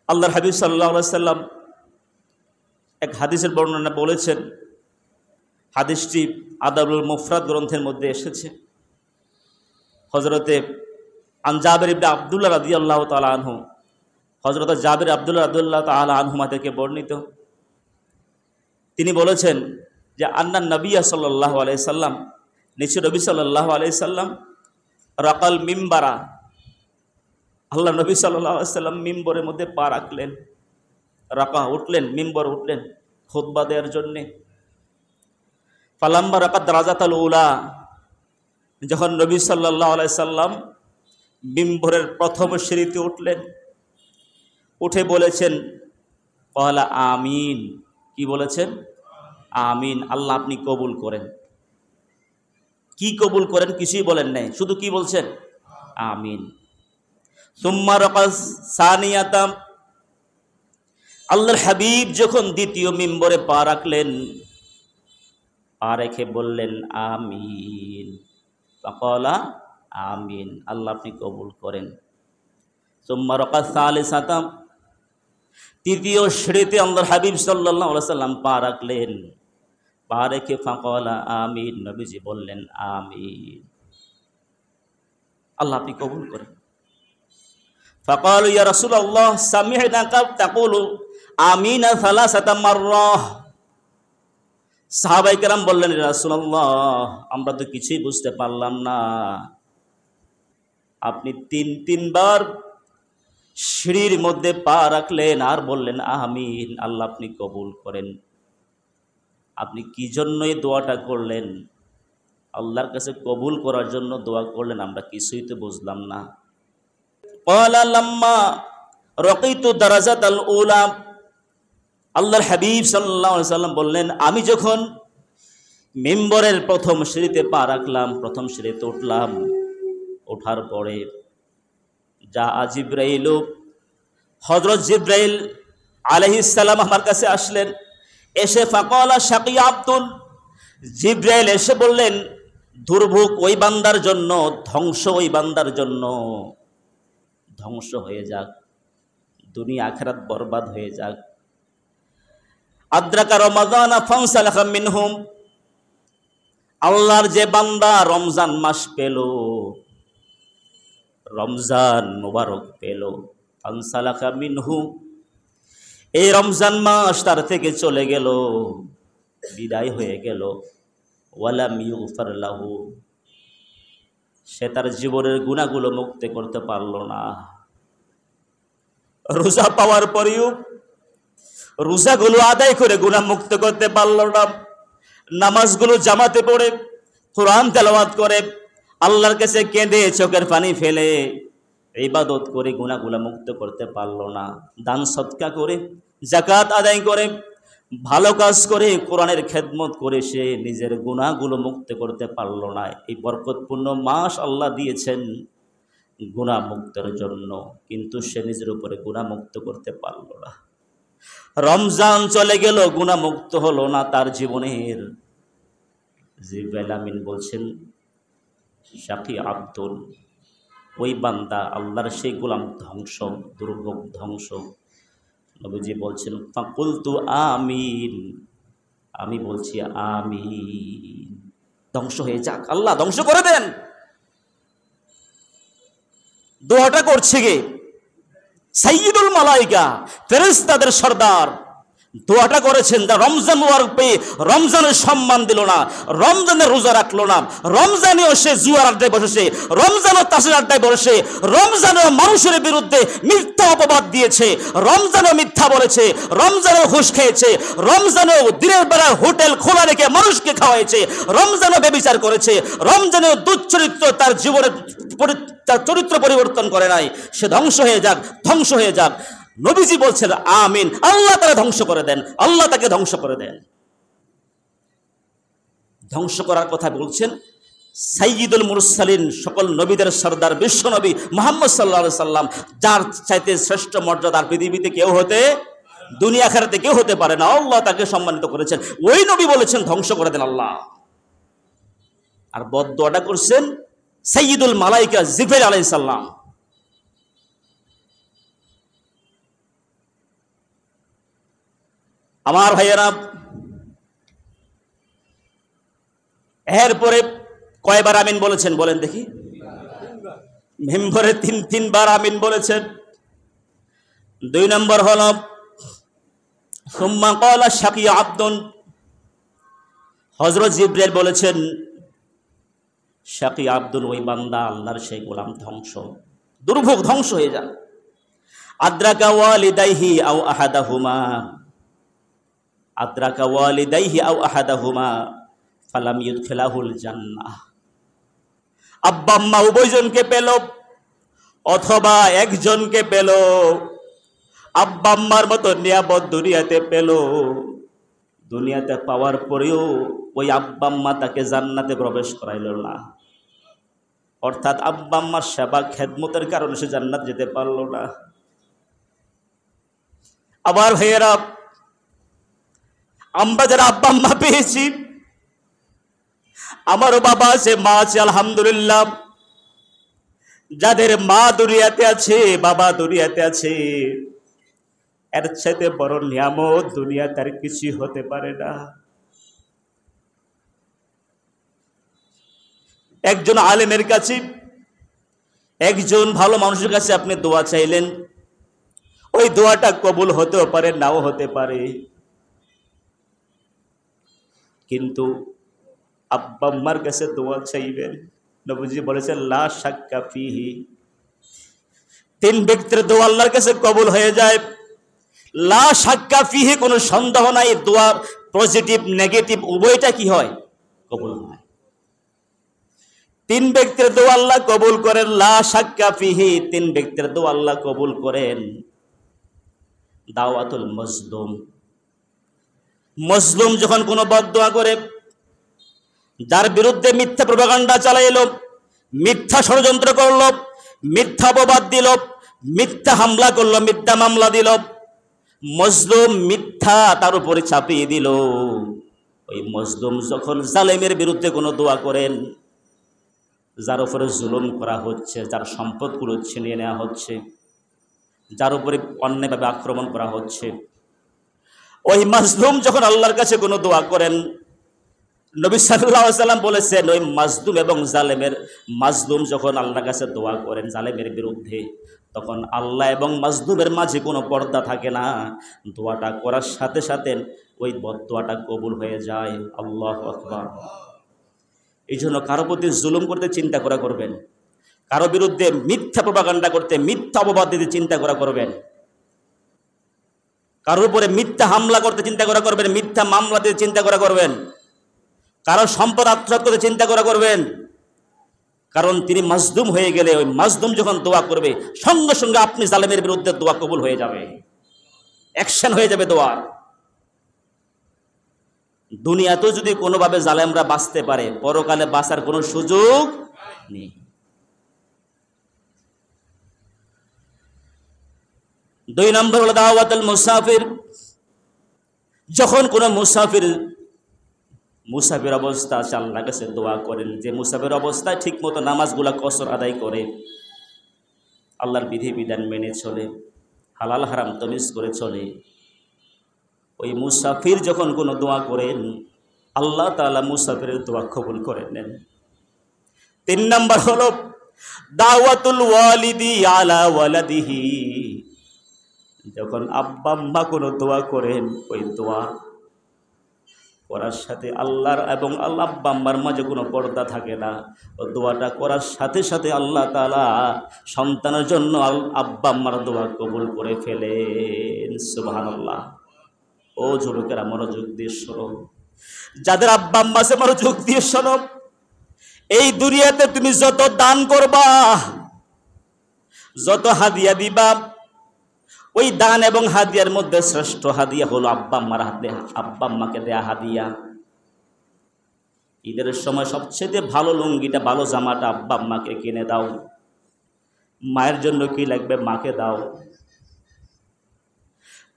আল্লাহর হাবিব সাল্লাল্লাহু আলাইহি সাল্লাম এক হাদিসের বর্ণনা বলেছেন, হাদিসটি আদাবুল মুফরাদ গ্রন্থের মধ্যে এসেছে। হযরতে জাবের ইবনে আব্দুল্লাহ রাদিয়াল্লাহু তাআলা আনহু, হযরত জাবের আব্দুল্লাহ রাদিয়াল্লাহু তাআলা আনহুমা থেকে বর্ণিত, তিনি বলেছেন যে আন্নান নবিয়্য সাল্লাল্লাহু আলাইহি সাল্লাম, নিশ্চয় নবী সাল্লাল্লাহু আলাইহি সাল্লাম রাকাল মিম্বারা, আল্লাহ নবী সাল্লাল্লাহু আলাইহি সাল্লাম মিম্বরের মধ্যে পা রাখলেন, রাকা উঠলেন, মিম্বর উঠলেন খুতবা দেওয়ার জন্যে। ফালাম্মা রাকাত দারাজাতাল উলা, যখন নবী সাল্লাল্লাহু আলাইহি সাল্লাম মিম্বরের প্রথম সিঁড়িতে উঠলেন, উঠে বলেছেন ক্বালা আমিন, কি বলেছেন? আমিন, আল্লাহ আপনি কবুল করেন। কি কবুল করেন কিছুই বলেন নাই, শুধু কি বলছেন? আমিন। সুম্মা রাকাস সানিয়াতাম, আল্লাহর হাবিব যখন দ্বিতীয় মিম্বরে পা রাখলেন, পা রেখে বললেন আমিন, ফাকালা আমিন, আল্লাহ আপনি কবুল করেন। সুম্মা রাকাস সালিসাতাম, তৃতীয় সিঁড়িতে আল্লাহর হাবিব সাল্লাল্লাহু আলাইহি সাল্লাম পা রাখলেন, পা রেখে ফাকালা আমিন, নবীজি বললেন আমিন, আল্লাহ আপনি কবুল করেন। ফাকালু ইয়া রাসূলুল্লাহ সামি'নাকা তাকুলু আমিনা সালাসাতা মাররাহ, সাহাবায়ে কেরাম বললেন ইয়া রাসূলুল্লাহ, আমরা তো কিছুই বুঝতে পারলাম না, আপনি তিনবার সিঁড়ির মধ্যে পা রাখলেন আর বললেন আমিন, আল্লাহ আপনি কবুল করেন। আপনি কি জন্য এই দোয়াটা করলেন? আল্লাহর কাছে কবুল করার জন্য দোয়া করলেন, আমরা কিছুই তো বুঝলাম না। ক্বালা লাম্মা রাকাইতু দারাজাতাল উলা, আল্লাহর হাবিব সাল্লাল্লাহু আলাইহি সাল্লাম বললেন, আমি যখন মিম্বরের প্রথম সিঁড়িতে পা রাখলাম, প্রথম সিঁড়িতে উঠলাম, ওঠার পরে যা জিবরাইল, হযরত জিবরাইল আলাইহিস সালাম আমার কাছে আসলেন, এসে ফাকালা শাকিয়া আব্দুল, জিবরাইল এসে বললেন দুর্ভোগ ওই বান্দার জন্য, ধ্বংস ওই বান্দার জন্য, ধ্বংস হয়ে যাক, দুনিয়া আখিরাত বরবাদ হয়ে যাক। আদ্রাকা রমাদানা ফানসালাখা মিনহুম, আল্লাহর যে বান্দা রমজান মাস পেল, রমজান মুবারক পেল, ফানসালাখা মিনহু, এই রমজান মাস তার থেকে চলে গেল, বিদায় হয়ে গেল, ওয়ালাম ইউগফার লাহু, সে তার জীবনের গুনাহগুলো মুক্ত করতে পারল না। রোজা পাওয়ার পরেও রোজাগুলো আদায় করে গুনাহ মুক্ত করতে পারল না, নামাজগুলো জামাতে পড়ে কোরআন তেলাওয়াত করে আল্লাহর কাছে কেঁদে চোখের পানি ফেলে ইবাদত করে গুনাহগুলো মুক্ত করতে পারল না, দান সদকা করে যাকাত আদায় করে ভালো কাজ করে কোরআনের খেদমত করে সে নিজের গুনাহগুলো মুক্ত করতে পারল না। এই বরকতপূর্ণ মাস আল্লাহ দিয়েছেন গুনাহ মুক্তের জন্য, কিন্তু সে নিজের উপরে গুনাহ মুক্ত করতে পারল না। রমজান চলে গেল, গুনাহ মুক্ত হলো না তার জীবনের। জিবরাইল আমিন বলছেন শাকি আব্দুল, ওই বান্দা আল্লাহর সেই গোলাম ধ্বংস, দুর্ভোগ ধ্বংস। নবীজি বলছেন ফাকুলতু আমিন, আমি বলছি আমিন, ধ্বংস হয়ে যাক, আল্লাহ ধ্বংস করে দেন। দোয়াটা করছে গে সাইয়্যিদুল মালায়েকা, ফেরেশতাদের সরদার, দোয়াটা করেছেন। যা রমজান মুবারক পেয়ে রমজানের সম্মান দিল না, রমজানের রোজা রাখলো না, রমজানেও সে জুয়ার আড্ডায় বসেছে, রমজানও তাসের আড্ডায় বসে, রমজানেও মানুষের বিরুদ্ধে মিথ্যা অপবাদ দিয়েছে, রমজানেও মিথ্যা বলেছে, রমজানেও ঘুষ খেয়েছে, রমজানেও দিনের বেলা হোটেল খোলা রেখে মানুষকে খাওয়াইছে, রমজানেও ব্যভিচার করেছে, রমজানেও দুশ্চরিত্র তার জীবনের তার চরিত্র পরিবর্তন করে নাই, সে ধ্বংস হয়ে যাক, ধ্বংস হয়ে যাক। নবীজি বলছেন আমিন, আল্লাহ তাকে ধ্বংস করে দেন, আল্লাহ তাকে ধ্বংস করে দেন। ধ্বংস করার কথা বলছেন সাইয়্যিদুল মুরসালিন, সকল নবীদের সরদার বিশ্ব নবী মুহাম্মদ সাল্লাল্লাহু আলাইহি সাল্লাম, যার চাইতে শ্রেষ্ঠ মর্যাদার পৃথিবীতে কেউ হতে, দুনিয়া আখিরাতে কেউ হতে পারে না, আল্লাহ তাকে সম্মানিত করেছেন। ওই নবী বলেছেন ধ্বংস করে দেন আল্লাহ। আর বদদোয়াটা করছেন সাইয়্যিদুল মালায়েকা জিবরাইল আলাইহিস সালাম। আমার ভাইয়েরা, এরপরে কয়বার আমিন বলেছেন বলেন দেখি? মেম্বরে তিনবার আমিন বলেছেন। 2 নম্বর হল সুম্মা ক্বালা শাকিয়া আব্দুন, হযরত জিবরাইল বলেছেন শাকিয়া আব্দুন, ওই বান্দা আল্লাহর সেই গোলাম ধ্বংস, দুর্ভোগ ধ্বংস হয়ে যান। আদ্রাকা ওয়ালিদাইহি আও আহাদাহুমা, আদ্রাকা ওয়ালিদাইহি আও আহাদাহুমা ফালাম ইউদখিলাহুল জান্নাহ, আব্বা আম্মা উভয়জনকে পেল অথবা একজনকে পেল, আব্বা আম্মার মতো নিয়ামত দুনিয়াতে পেল, দুনিয়াতে পাওয়ার পরেও ওই আব্বা আম্মা তাকে জান্নাতে প্রবেশ করাইল না। অর্থাৎ আব্বা আম্মার সেবা খেদমতের কারণে সে জান্নাত যেতে পারল না। আবার ভাইয়েরা, আমরা যারা আব্বা আম্মা পেয়েছি, আমারও বাবা আছে, মা আছে, আলহামদুলিল্লাহ। যাদের মা দুনিয়াতে আছে, বাবা দুনিয়াতে আছে, এর চাইতে বড় নিয়ামত দুনিয়াতে আর কিছু হতে পারে না। একজন আলেমের কাছে, একজন ভালো মানুষের কাছে আপনি দোয়া চাইলেন, ওই দোয়াটা কবুল হতেও পারে, নাও হতে পারে। কিন্তু আব্বা আম্মার কাছে দোয়া চাইবেন, নবীজি বলেছেন লা শাক্কা ফিহি, 3 ব্যক্তির দোয়া আল্লাহর কাছে কবুল হয়ে যায়। লা শাক্কা ফিহি, কোনো সন্দেহ নাই, দোয়া পজিটিভ নেগেটিভ উভয়টা কি হয়? কবুল হয়। 3 ব্যক্তির দোয়া আল্লাহ কবুল করেন, লা শাক্কা ফিহি, 3 ব্যক্তির দোয়া আল্লাহ কবুল করেন। দাওয়াতুল মজলুম, মজলুম যখন কোনো বদদোয়া করে, যার বিরুদ্ধে মিথ্যা প্রপাগান্ডা চালাইল, মিথ্যা ষড়যন্ত্র করল, মিথ্যা অপবাদ দিল, মিথ্যা হামলা করল, মিথ্যা মামলা দিল, মজলুম মিথ্যা তার উপরে চাপিয়ে দিল, ওই মজলুম যখন জালেমের বিরুদ্ধে কোনো দোয়া করেন, যার উপরে জুলুম করা হচ্ছে, যার সম্পদগুলো ছিনিয়ে নেওয়া হচ্ছে, যার উপরে অন্যায়ভাবে আক্রমণ করা হচ্ছে, ওই মাজলুম যখন আল্লাহর কাছে কোনো দোয়া করেন, নবী সাল্লাল্লাহু আলাইহি ওয়াসাল্লাম বলেছেন ওই মাজলুম এবং জালেমের, মাজলুম যখন আল্লাহর কাছে দোয়া করেন জালেমের বিরুদ্ধে, তখন আল্লাহ এবং মাজলুমের মাঝে কোনো পর্দা থাকে না। দোয়াটা করার সাথে সাথে ওই বদদোয়াটা কবুল হয়ে যায়। আল্লাহু আকবার। এই জন্য কারো প্রতি জুলুম করতে চিন্তা করা করবেন, কারো বিরুদ্ধে মিথ্যা প্রপাগান্ডা করতে, মিথ্যা অপবাদ দিতে চিন্তা করা করবেন, কারোর উপরে মিথ্যা হামলা করতে চিন্তা করা করবেন, মিথ্যা মামলা দিতে চিন্তা করা করবেন, কারো সম্পদ আত্মসাৎ করতে চিন্তা করা করবেন। কারণ তিনি মাজলুম হয়ে গেলে, ওই মাজলুম যখন দোয়া করবে, সঙ্গে সঙ্গে আপনি জালেমের বিরুদ্ধে দোয়া কবুল হয়ে যাবে, অ্যাকশন হয়ে যাবে দোয়া। দুনিয়াতেও যদি কোনোভাবে জালেমরা বাঁচতে পারে, পরকালে বাঁচার কোনো সুযোগ নেই। 2 নম্বর হলো দাওয়াতুল মুসাফির। যখন কোনো মুসাফির অবস্থা আছে, আল্লাহর কাছে দোয়া করেন যে মুসাফির অবস্থায় ঠিক মতো নামাজগুলা কসর আদায় করে, আল্লাহর বিধি বিধান মেনে চলে, হালাল হারাম তমিজ করে চলে, ওই মুসাফির যখন কোনো দোয়া করেন, আল্লাহ তাআলা মুসাফিরের দোয়া কবুল করে নেন। 3 নম্বর হলো দাওয়াতুল ওয়ালিদি আলা ওয়ালাদিহি। যখন আব্বা আম্মা কোনো দোয়া করেন, ওই দোয়া করার সাথে আল্লাহর এবং আব্বা আম্মার মাঝে কোনো পর্দা থাকে না। ও দোয়াটা করার সাথে সাথে আল্লাহ তাআলা সন্তানের জন্য আব্বা আম্মার দোয়া কবুল করে ফেলেন। সুবহানাল্লাহ। ও যুবকেরা মনোযোগ দিয়ে শোনো, যাদের আব্বা আম্মা আছে মনোযোগ দিয়ে শোনো। এই দুনিয়াতে তুমি যত দান করবা, যত হাদিয়া দিবা, ওই দান এবং হাদিয়ার মধ্যে শ্রেষ্ঠ হাদিয়া হলো আব্বা আম্মার হাতে, আব্বা আম্মাকে দেয়া হাদিয়া। ঈদের সময় সবচেয়ে ভালো লুঙ্গিটা, ভালো জামাটা আব্বা আম্মাকে কিনে দাও। মায়ের জন্য কি লাগবে, মাকে দাও।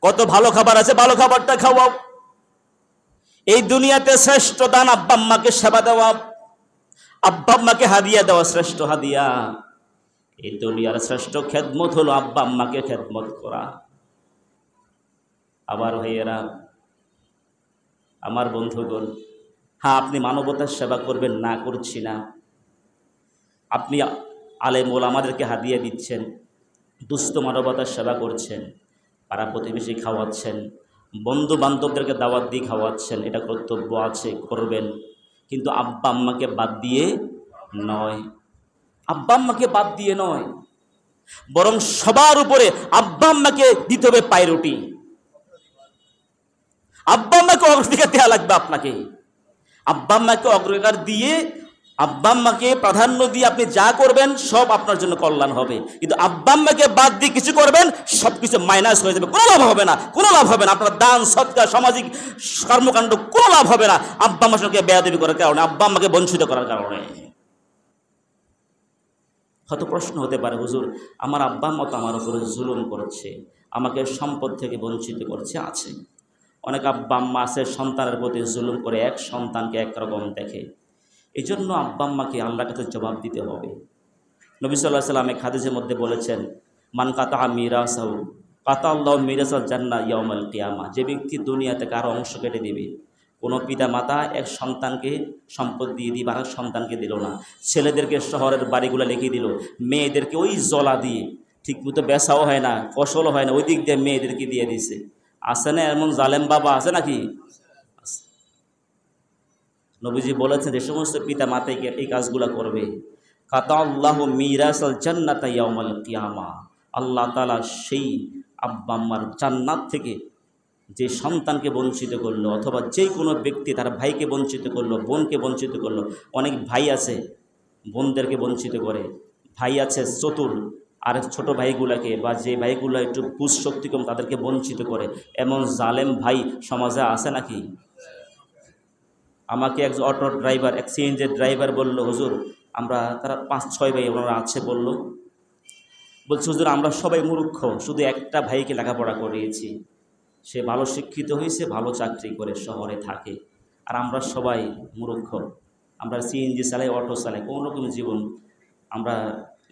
কত ভালো খাবার আছে, ভালো খাবারটা খাওয়াও। এই দুনিয়াতে শ্রেষ্ঠ দান আব্বা আম্মাকে সেবা দেওয়া, আব্বা আম্মাকে হাদিয়া দেওয়া শ্রেষ্ঠ হাদিয়া। এই দুনিয়ার শ্রেষ্ঠ খেদমত হলো আব্বা আম্মাকে খেদমত করা। আবার ভাইয়েরা, আমার বন্ধুগণ, হ্যাঁ, আপনি মানবতার সেবা করবেন, না করছি না। আপনি আলেম ওলামাদেরকে হাদিয়া দিচ্ছেন, দুস্থ মানবতার সেবা করছেন, পাড়া প্রতিবেশী খাওয়াচ্ছেন, বন্ধু বান্ধবদেরকে দাওয়াত দিয়ে খাওয়াচ্ছেন, এটা কর্তব্য আছে, করবেন। কিন্তু আব্বা আম্মাকে বাদ দিয়ে নয়, আব্বা আম্মাকে বাদ দিয়ে নয়, বরং সবার উপরে আব্বা আম্মাকে দিতে হবে পায়রুটি। আব্বা আম্মাকে অগ্রাধিকার দেওয়া লাগবে আপনাকে। আব্বা আম্মাকে অগ্রাধিকার দিয়ে, আব্বা আম্মাকে প্রাধান্য দিয়ে আপনি যা করবেন সব আপনার জন্য কল্যাণ হবে। কিন্তু আব্বা আম্মাকে বাদ দিয়ে কিছু করবেন, সব কিছু মাইনাস হয়ে যাবে, কোনো লাভ হবে না, কোনো লাভ হবে না। আপনার দান সৎকার সামাজিক কর্মকাণ্ড কোনো লাভ হবে না আব্বা আম্মার সঙ্গে বেয়াদবি করার কারণে, আব্বা আম্মাকে বঞ্চিত করার কারণে। হয়তো প্রশ্ন হতে পারে, হুজুর আমার আব্বা আম্মা তো আমার উপরে জুলুম করছে, আমাকে সম্পদ থেকে বঞ্চিত করছে। আছে, অনেক আব্বা আম্মা আছে সন্তানের প্রতি জুলুম করে, এক সন্তানকে একরকম দেখে। এই জন্য আব্বা আম্মাকে আল্লাহর কাছে জবাব দিতে হবে। নবী সাল্লাল্লাহু আলাইহি ওয়াসাল্লাম এক হাদিসের মধ্যে বলেছেন, মান কাতা মিরাসাহু কাতা আল্লাহু মিরাসাল জান্নাহ ইয়াউমাল কিয়ামা। যে ব্যক্তি দুনিয়াতে কারো অংশ কেটে দিবে, কোনো পিতা মাতা এক সন্তানকে সম্পদ দিয়ে দিবে, আর সন্তানকে দিল না, ছেলেদেরকে শহরের বাড়িগুলো লিখে দিল, মেয়েদেরকে ওই জলা দিয়ে ঠিকমতো বেচাও হয় না, ফসলও হয় না, ওই দিক দিয়ে মেয়েদেরকে দিয়ে দিছে। আছে না এমন জালেম বাবা? আছে নাকি? নবীজি বলেছেন যে সমস্ত পিতা মাতাকে এই কাজগুলো করবে, কাতা আল্লাহু মিরাসাল জান্নাতা ইয়াউমাল কিয়ামা, আল্লাহ তাআলা সেই আব্বা আম্মার জান্নাত থেকে যে সন্তানকে বঞ্চিত করলো, অথবা যে কোনো ব্যক্তি তার ভাইকে বঞ্চিত করলো, বোনকে বঞ্চিত করলো। অনেক ভাই আছে বোনদেরকে বঞ্চিত করে, ভাই আছে চতুর, আর ছোট ভাইগুলাকে বা যে ভাইগুলো একটু বুঝ শক্তি কম তাদেরকে বঞ্চিত করে। এমন জালেম ভাই সমাজে আছে নাকি? আমাকে এক অটো ড্রাইভার, এক সিএনজির ড্রাইভার বলল, হুজুর আমরা, তারা 5-6 ভাই ওনারা আছে, বলছে হুজুর আমরা সবাই মূর্খ, শুধু একটা ভাইকে লেখাপড়া করিয়েছি, সে ভালো শিক্ষিত হয়েছে, ভালো চাকরি করে শহরে থাকে, আর আমরা সবাই মূর্খ, আমরা সিএনজি চালাই, অটো চালাই, কোনো রকম জীবন আমরা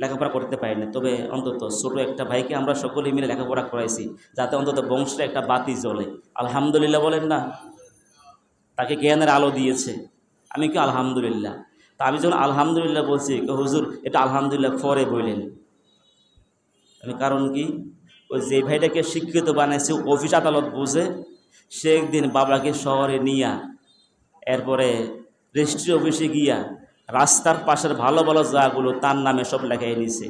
লেখাপড়া করতে পারি না। তবে অন্তত ছোটো একটা ভাইকে আমরা সকলে মিলে লেখাপড়া করাইছি, যাতে অন্তত বংশের একটা বাতি জ্বলে। আলহামদুলিল্লাহ বলেন না? তাকে জ্ঞানের আলো দিয়েছে। আমি কি আলহামদুলিল্লাহ? তা আমি যখন আলহামদুলিল্লাহ বলছি, হুজুর এটা আলহামদুলিল্লাহ পরে বললেন। আমি কারণ কি, ওই যে ভাইটাকে শিক্ষিত বানাইছে, অফিস আদালত বুঝে, সে একদিন বাবাকে শহরে নিয়া, এরপরে রেজিস্ট্রি অফিসে গিয়া রাস্তার পাশের ভালো ভালো জায়গাগুলো তার নামে সব লেখাই নিছে।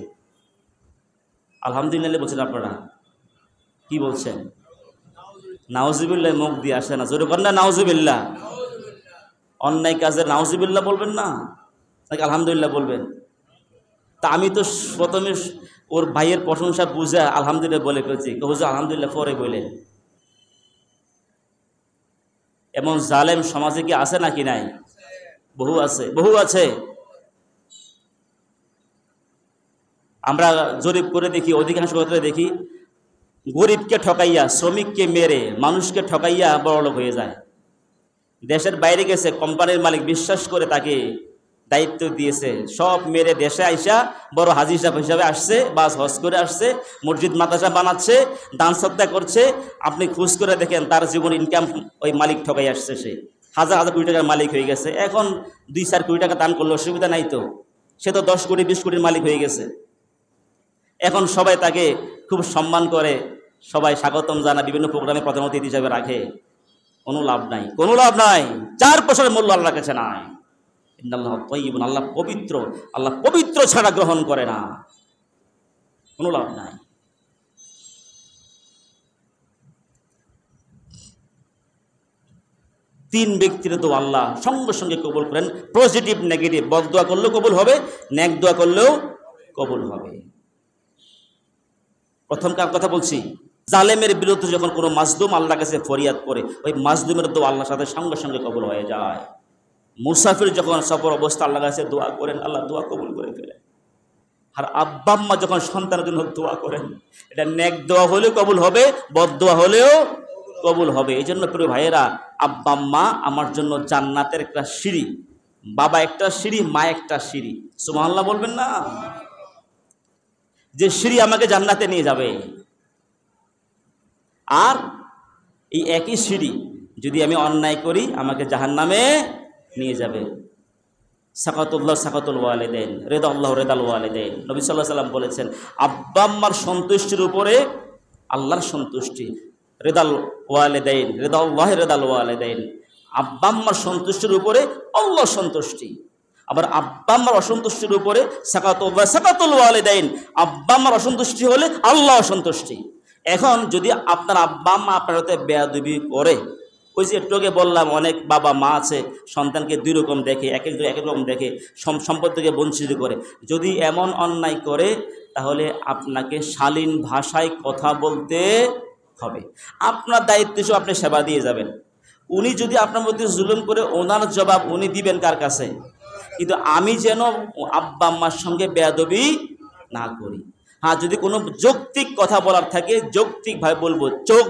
আলহামদুলিল্লাহ বলছেন আপনারা? কি বলছেন? নাউজুবিল্লাহ মুখ দিয়ে আসে না, জোরে করেন না নাউজুবিল্লাহ। অন্যায় কাজের নাউজুবিল্লাহ বলবেন না, নাকি আলহামদুলিল্লাহ বলবেন? তা আমি তো প্রথমে ওর ভাইয়ের প্রশংসা বুঝে আলহামদুলিল্লাহ বলে ফেলছি, হুজুর আলহামদুলিল্লাহ পরে বললেন। এমন জালেম সমাজে কি আছে নাকি নাই? বহু আছে, বহু আছে। আমরা জরিপ করে দেখি, অধিকাংশ ক্ষেত্রে দেখি গরিবকে ঠকাইয়া, শ্রমিককে মেরে, মানুষকে ঠকাইয়া বড়লোক হয়ে যায়। দেশের বাইরে গেছে, কোম্পানির মালিক বিশ্বাস করে তাকে দায়িত্ব দিয়েছে, সব মেরে দেশে আইসা বড় হাজি সাহেব হিসাবে আসছে, বাস হজ করে আসছে, মসজিদ মাদ্রাসা বানাচ্ছে, দান সত্তা করছে। আপনি খোঁজ করে দেখেন তার জীবন ইনকাম ওই মালিক ঠকাই আসছে, সে হাজার হাজার কোটি টাকার মালিক হয়ে গেছে। এখন 2-4 কোটি টাকা দান করলে অসুবিধা নাই তো, সে তো 10 কোটি 20 কোটির মালিক হয়ে গেছে। এখন সবাই তাকে খুব সম্মান করে, সবাই স্বাগতম জানা, বিভিন্ন প্রোগ্রামে প্রধান অতিথি হিসাবে রাখে। কোনো লাভ নাই, কোনো লাভ নাই। 4 পয়সার মূল্য আল্লাহর কাছে নাই। ইন্নাল্লাহ তাইয়্যিবুন, আল্লাহ পবিত্র, আল্লাহ পবিত্র ছাড়া গ্রহণ করে না, কোনো লাভ নাই। তিন ব্যক্তির তো আল্লাহ সঙ্গে সঙ্গে কবুল করেন, পজিটিভ নেগেটিভ। বদদোয়া করলেও কবুল হবে, নেক দোয়া করলেও কবুল হবে। প্রথম কার কথা বলছি? জালেমের বিরুদ্ধে যখন কোনো মাজলুম আল্লাহর কাছে ফরিয়াদ করে, ওই মাজলুমের দোয়া আল্লাহর সাথে সঙ্গে সঙ্গে কবুল হয়ে যায়। মুসাফির যখন সফর অবস্থা আল্লাহর কাছে দোয়া করেন, আল্লাহ দোয়া কবুল করে ফেলেন। আর আব্বা আম্মা যখন সন্তানের জন্য দোয়া করেন, এটা নেক দোয়া হলেও কবুল হবে, বদদোয়া হলেও কবুল হবে। এই জন্য প্রিয় ভাইয়েরা, আব্বা আম্মা আমার জন্য জান্নাতের একটা সিঁড়ি। বাবা একটা সিঁড়ি, মা একটা সিঁড়ি। সুবহানাল্লাহ বলবেন না? যে সিঁড়ি আমাকে জান্নাতে নিয়ে যাবে। আর এই একই সিঁড়ি যদি আমি অন্যায় করি আমাকে জাহান্নামে নিয়ে যাবে। সাকাতুল্লাহ সাকাতুল ওয়ালিদাইন, রেদা আল্লাহ রেদাল ওয়ালিদাইন। নবী সাল্লাল্লাহু আলাইহি ওয়াসাল্লাম বলেছেন, আব্বা আম্মার সন্তুষ্টির উপরে আল্লাহর সন্তুষ্টি। রেদাল ওয়ালিদাইন, রেদা আল্লাহ রেদাল ওয়ালিদাইন। আব্বা আম্মার সন্তুষ্টির উপরে আল্লাহর সন্তুষ্টি। আবার আব্বা আম্মার অসন্তুষ্টির উপরে সাকাতুল্লাহ সাকাতুল ওয়ালিদাইন। আব্বা আম্মার অসন্তুষ্টি হলে আল্লাহ অসন্তুষ্টি। এখন যদি আপনার আব্বা আম্মা আপনার হাতে বেয়াদবি করে, ওই যে একটু আগে বললাম, অনেক বাবা মা আছে সন্তানকে দুই রকম দেখে, এক এক রকম দেখে, সম্পদ থেকে বঞ্চিত করে। যদি এমন অন্যায় করে তাহলে আপনাকে শালীন ভাষায় কথা বলতে হবে। আপনার দায়িত্ব হিসেবে আপনি সেবা দিয়ে যাবেন। উনি যদি আপনার মধ্যে জুলুম করে, ওনার জবাব উনি দিবেন কার কাছে? কিন্তু আমি যেন আব্বা আম্মার সঙ্গে বেয়াদবি না করি। হ্যাঁ, যদি কোনো যৌক্তিক কথা বলার থাকে যৌক্তিকভাবে বলবো, চোখ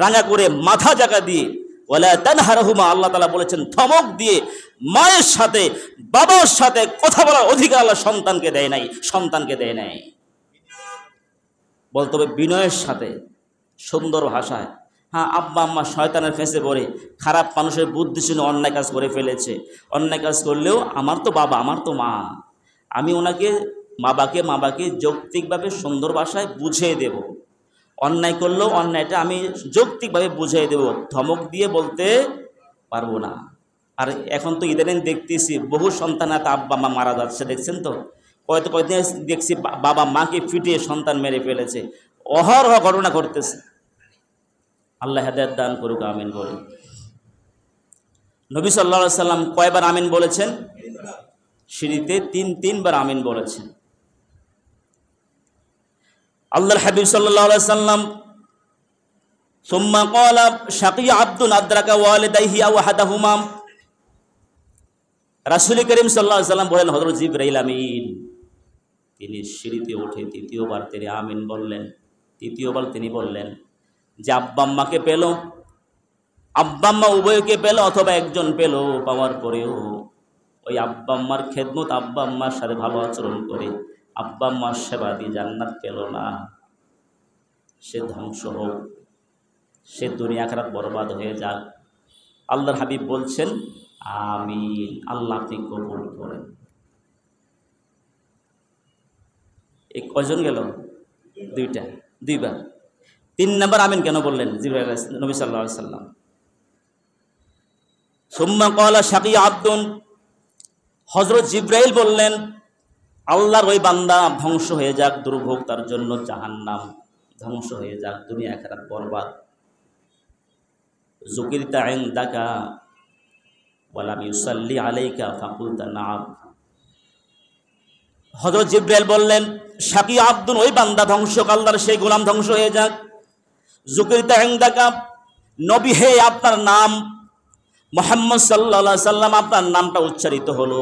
রাঙা করে মাথা জায়গা দিয়ে। ওয়ালা তানহারহুমা, আল্লাহ তাআলা বলেছেন ধমক দিয়ে। মায়ের সাথে বাবার সাথে কথা বলার অধিকার আল্লাহ সন্তানকে দেয় নাই, সন্তানকে দেয় নাই। বলতে হবে বিনয়ের সাথে, সুন্দর ভাষায়। হ্যাঁ, আব্বা আম্মা শয়তানের ফেঁসে পড়ে খারাপ মানুষের বুদ্ধি শুনে অন্যায় কাজ করে ফেলেছে। অন্যায় কাজ করলেও আমার তো বাবা, আমার তো মা, আমি ওনাকে মাবাকে যৌক্তিকভাবে সুন্দর ভাষায় বুঝিয়ে দেব। অন্যায় করলেও অন্যায়টা আমি যৌক্তিকভাবে বুঝিয়ে দেব, ধমক দিয়ে বলতে পারবো না। আর এখন তো ইদানিং দেখতেছি বহু সন্তান এত আব্বা মা মারা যাচ্ছে, দেখছেন তো? কয়েকদিন দেখছি বাবা মাকে ফিটিয়ে সন্তান মেরে ফেলেছে। অহরহ ঘটনা ঘটতেছে। আল্লাহ হেদায়েত দান করুক, আমিন বলি। নবী সাল্লাল্লাহু আলাইহি সাল্লাম কয়বার আমিন বলেছেন? সিঁড়িতে তিনবার আমিন বলেছেন। আল্লাহর হাবিব সাল্লাল্লাহু আলাইহি সাল্লাম সুম্মা ক্বালা শাকিয়া আব্দুন আদরাকা ওয়ালিদাইহি আও আহাদাহুমা। রাসূল করিম সাল্লাল্লাহু আলাইহি সাল্লাম বলেন, হযরত জিবরাইল আমিন তিনি সিঁড়িতে উঠে তৃতীয়বার তিনি আমিন বললেন। তৃতীয়বার তিনি বললেন যে আব্বা আম্মাকে পেল, আব্বা আম্মা উভয়কে পেল অথবা একজন পেল, পাওয়ার পরেও ওই আব্বা আম্মার খেদমত, আব্বা আম্মার সাথে ভালো আচরণ করে আব্বা আম্মার সেবা দিয়ে জান্নাত পেল না, সে ধ্বংস হোক, সে দুনিয়া আখিরাত বরবাদ হয়ে যাক। আল্লাহর হাবিব বলছেন আমিন, আল্লাহ আপনি কবুল করেন। এই কয়জন গেল? দুইবার। 3 নম্বর আমিন কেন বললেন নবী সাল্লাল্লাহু আলাইহি সাল্লাম? সুম্মা ক্বালা শাকিয়া আব্দুন, হযরত জিবরাইল বললেন আল্লাহর ওই বান্দা ধ্বংস হয়ে যাক, দুর্ভোগ তার জন্য, জাহান্নাম ধ্বংস হয়ে যাক, দুনিয়া আখিরাত বরবাদ। যুকিরতা ইনদাকা ওয়া লাম ইউসাল্লি আলাইকা ফাকুলতা নাআম। হযরত জিবরাইল বললেন শাকিয়া আব্দুন, ওই বান্দা ধ্বংস, আল্লাহর সেই গোলাম ধ্বংস হয়ে যাক। যুকিরতা ইনদাকা, নবী হে আপনার নাম মুহাম্মদ সাল্লাল্লাহু আলাইহি সাল্লাম, আপনার নামটা উচ্চারিত হলো।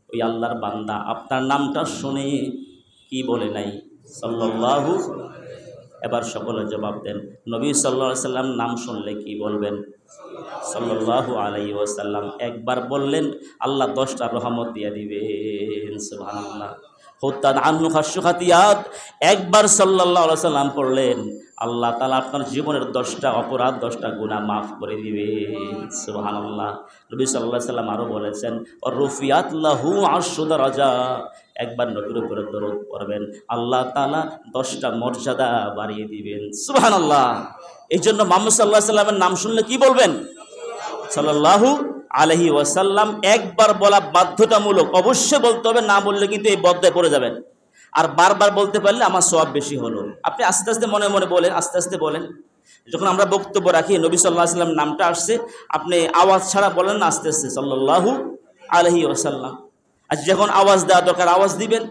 ওই আল্লাহর বান্দা আপনার নামটা শুনে কি বলে নাই? সাল্লাল্লাহু। এবার সকলে জবাব দেন, নবী সাল্লাল্লাহু আলাইহি সাল্লাম নাম শুনলে কি বলবেন? সাল্লাল্লাহু আলাইহি ওয়াসাল্লাম। একবার বললেন আল্লাহ 10টা রহমত দিয়ে দিবেন। সুবহানাল্লাহ। হুত্তান আনহু খাশশুখাতিয়াত, একবার সাল্লাল্লাহু আলাইহি সাল্লাম পড়লেন আল্লাহ তাআলা আপনার জীবনের 10টা অপরাধ, 10টা গুনাহ মাফ করে দিবেন। সুবহানাল্লাহ। নবী সাল্লাল্লাহু আলাইহি সাল্লাম আরো বলেছেন রুফিয়াত লাহু 10 দারাজা, একবার নবীর উপরে দরুদ পড়বেন আল্লাহ তাআলা 10টা মর্যাদা বাড়িয়ে দিবেন। সুবহানাল্লাহ। এই জন্য মুহাম্মদ সাল্লাল্লাহু আলাইহি সাল্লামের নাম শুনলে কি বলবেন? সাল্লাল্লাহু আলাইহি ওয়াসাল্লাম। একবার বলা বাধ্যতামূলক, অবশ্যই বলতে হবে, না বললে কিন্তু এই বদ্দায় পড়ে যাবেন। আর বারবার বলতে পারলে আমার সওয়াব বেশি হলো। আপনি আস্তে আস্তে মনে মনে বলেন, আস্তে আস্তে বলেন। যখন আমরা বক্তব্য রাখি নবী সাল্লাল্লাহু আলাইহি ওয়াসাল্লাম নামটা আসছে, আপনি আওয়াজ ছাড়া বলেন না, আস্তে আস্তে সাল্লাল্লাহু আলাইহি ওয়াসাল্লাম। আজ যখন আওয়াজ দেওয়া দরকার আওয়াজ দিবেন।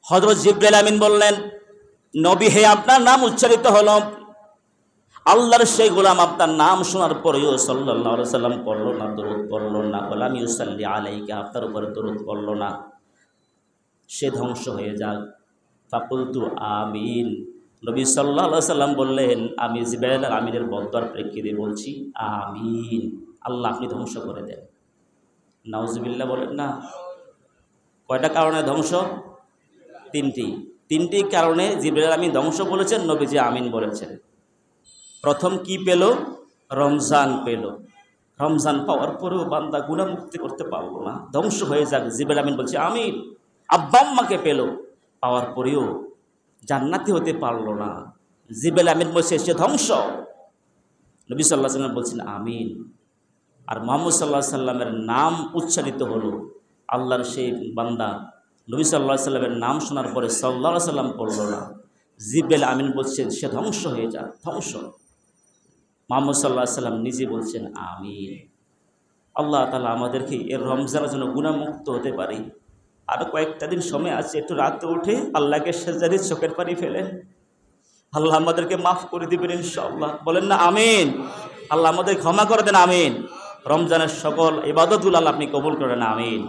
হযরত জিবরাইল আমিন বললেন নবী হে আপনার নাম উচ্চারিত হলো। আল্লাহর সেই গোলাম আপনার নাম শোনার পরেও সাল্লাল্লাহু আলাইহি ওয়াসাল্লাম পড়ল না, দরুদ পড়ল না, ওয়ালাম ইউসাল্লি আলাইকা, আপনার উপরে দরুদ পড়ল না, সে ধ্বংস হয়ে যাক। ফাকুলতু আমিন, নবী সাল্লাল্লাহু আলাইহি ওয়াসাল্লাম বললেন আমি জিবরাইল আমিনের বদদুয়ার প্রেক্ষিতে বলছি আমিন, আল্লাহ আপনি ধ্বংস করে দেন। নাউজুবিল্লাহ বলেন না। কয়টা কারণে ধ্বংস? তিনটি কারণে জিবরাইল আমিন ধ্বংস বলেছেন, নবীজি আমিন বলেছেন। প্রথম কি পেল? রমজান পেল। রমজান পাওয়ার পরেও বান্দা গুনাহমুক্তি করতে পারলো না, ধ্বংস হয়ে যাক। জিবরাইল আমিন বলছে আমিন। আব্বা আম্মাকে পেল, পাওয়ার পরেও জান্নাতি হতে পারলো না, জিবরাইল আমিন বলছে সে ধ্বংস। নবী সাল্লাল্লাহু আলাইহি ওয়াসাল্লাম বলছেন আমিন। আর মুহাম্মদ সাল্লাল্লাহু আলাইহি সাল্লামের নাম উচ্চারিত হলো, আল্লাহর সেই বান্দা নবী সাল্লাল্লাহু আলাইহি সাল্লামের নাম শোনার পরে সাল্লাল্লাহু আলাইহি সাল্লাম পড়ল না, জিবরাইল আমিন বলছেন সে ধ্বংস হয়ে যাক, ধ্বংস। মুহাম্মদ সাল্লাল্লাহু আলাইহি সাল্লাম নিজে বলছেন আমিন। আল্লাহ তাআলা আমাদেরকে এর রমজানের জন্য গুনাহমুক্ত হতে পারি। আর কয়েকটা দিন সময় আছে, একটু রাতে উঠে আল্লাহকে সেজদা দিয়ে চোখের পানি ফেলেন, আল্লাহ আমাদেরকে মাফ করে দিবেন ইনশাআল্লাহ। বলেন না আমিন। আল্লাহ আমাদের ক্ষমা করে দেন, আমিন। রমজানের সকল ইবাদতগুলো আল্লাহ আপনি কবুল করেন, আমিন।